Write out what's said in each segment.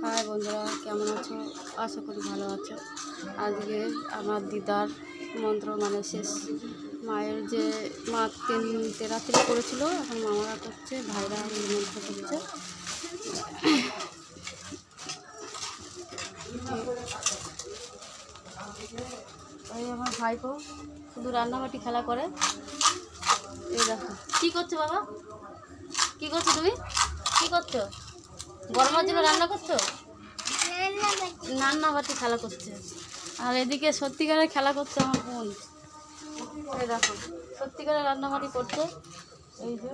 High বন্ধুরা, কেমন আছো? আশা করি ভালো আছো। আজকে আমার দিদার মন্ত্র মানে শেষ। মায়ের যে মা তেরাত্রি করেছিল, এখন মামারা করছে, ভাইরা মন্ত্র করছে। এই আমার ভাইপো শুধু রান্নাবাটি খেলা করে। এই দেখো কী করছো বাবা, কী করছো তুমি? কী করছো? গরমের জন্য রান্না করছো? রান্নাবাটি খেলা করছে। আর এদিকে সত্যিকারের খেলা করছে আমার বোন। এই দেখো সত্যিকারের রান্নাবাটি করছে। এই যে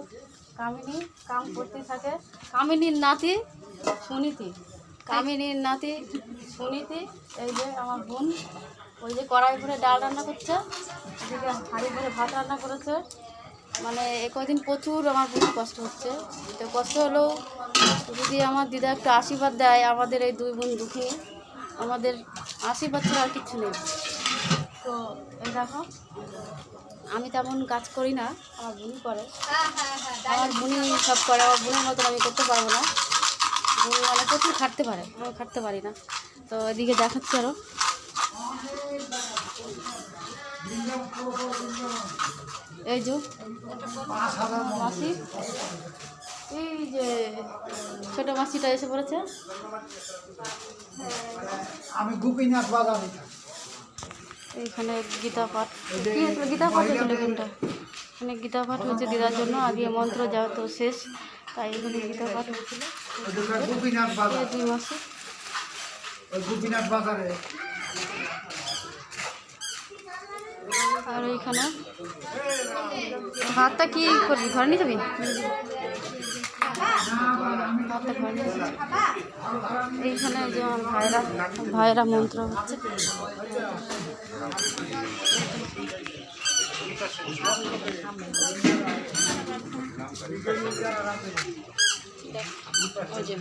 কামিনী কাম করতে থাকে, কামিনীর নাতি সুনীতি, কামিনীর নাতি সুনীতি। এই যে আমার বোন ওই যে কড়াই ভরে ডাল রান্না করছে, এদিকে হাঁড়ি ভরে ভাত রান্না করেছে। মানে কদিন প্রচুর আমার বোন কষ্ট হচ্ছে। তো কষ্ট হলেও যদি আমার দিদা একটু আশীর্বাদ দেয়, আমাদের এই দুই বোন দুঃখী, আমাদের আশীর্বাদ ছাড়া আর কিচ্ছু নেই। তো এই দেখো আমি তেমন কাজ করি না, আমার বোনই করে। আমার বোনই সব করে, আমার বোনের মতন আমি করতে পারবো না। বোন মানে প্রচুর খাটতে পারে, আমি খাটতে পারি না। তো এদিকে দেখাচ্ছি আরও। এই যে মাসি, এই যে ছোট মাসিটা এসে পড়েছে। আমি গোপীনাথ বাজারে এইখানে গীতা পাঠ, গীতা পাঠ হয়েছিল এখানটা, এখানে গীতা পাঠ হয়েছে দিদার জন্য। আজকে মন্ত্র যাওয়া তো শেষ, তাই এখানে গীতা পাঠ হয়েছিল। গোপীনাথ বাজার, দুই মাসে গোপীনাথ বাজারে। আর এইখানে ভাতটা কি করবি, ঘরে নিয়ে যাবি? ভাতটা ঘরে নিয়ে যাবি। এইখানে যে আমার ভাইরা মন্ত্র হচ্ছে। ওই যে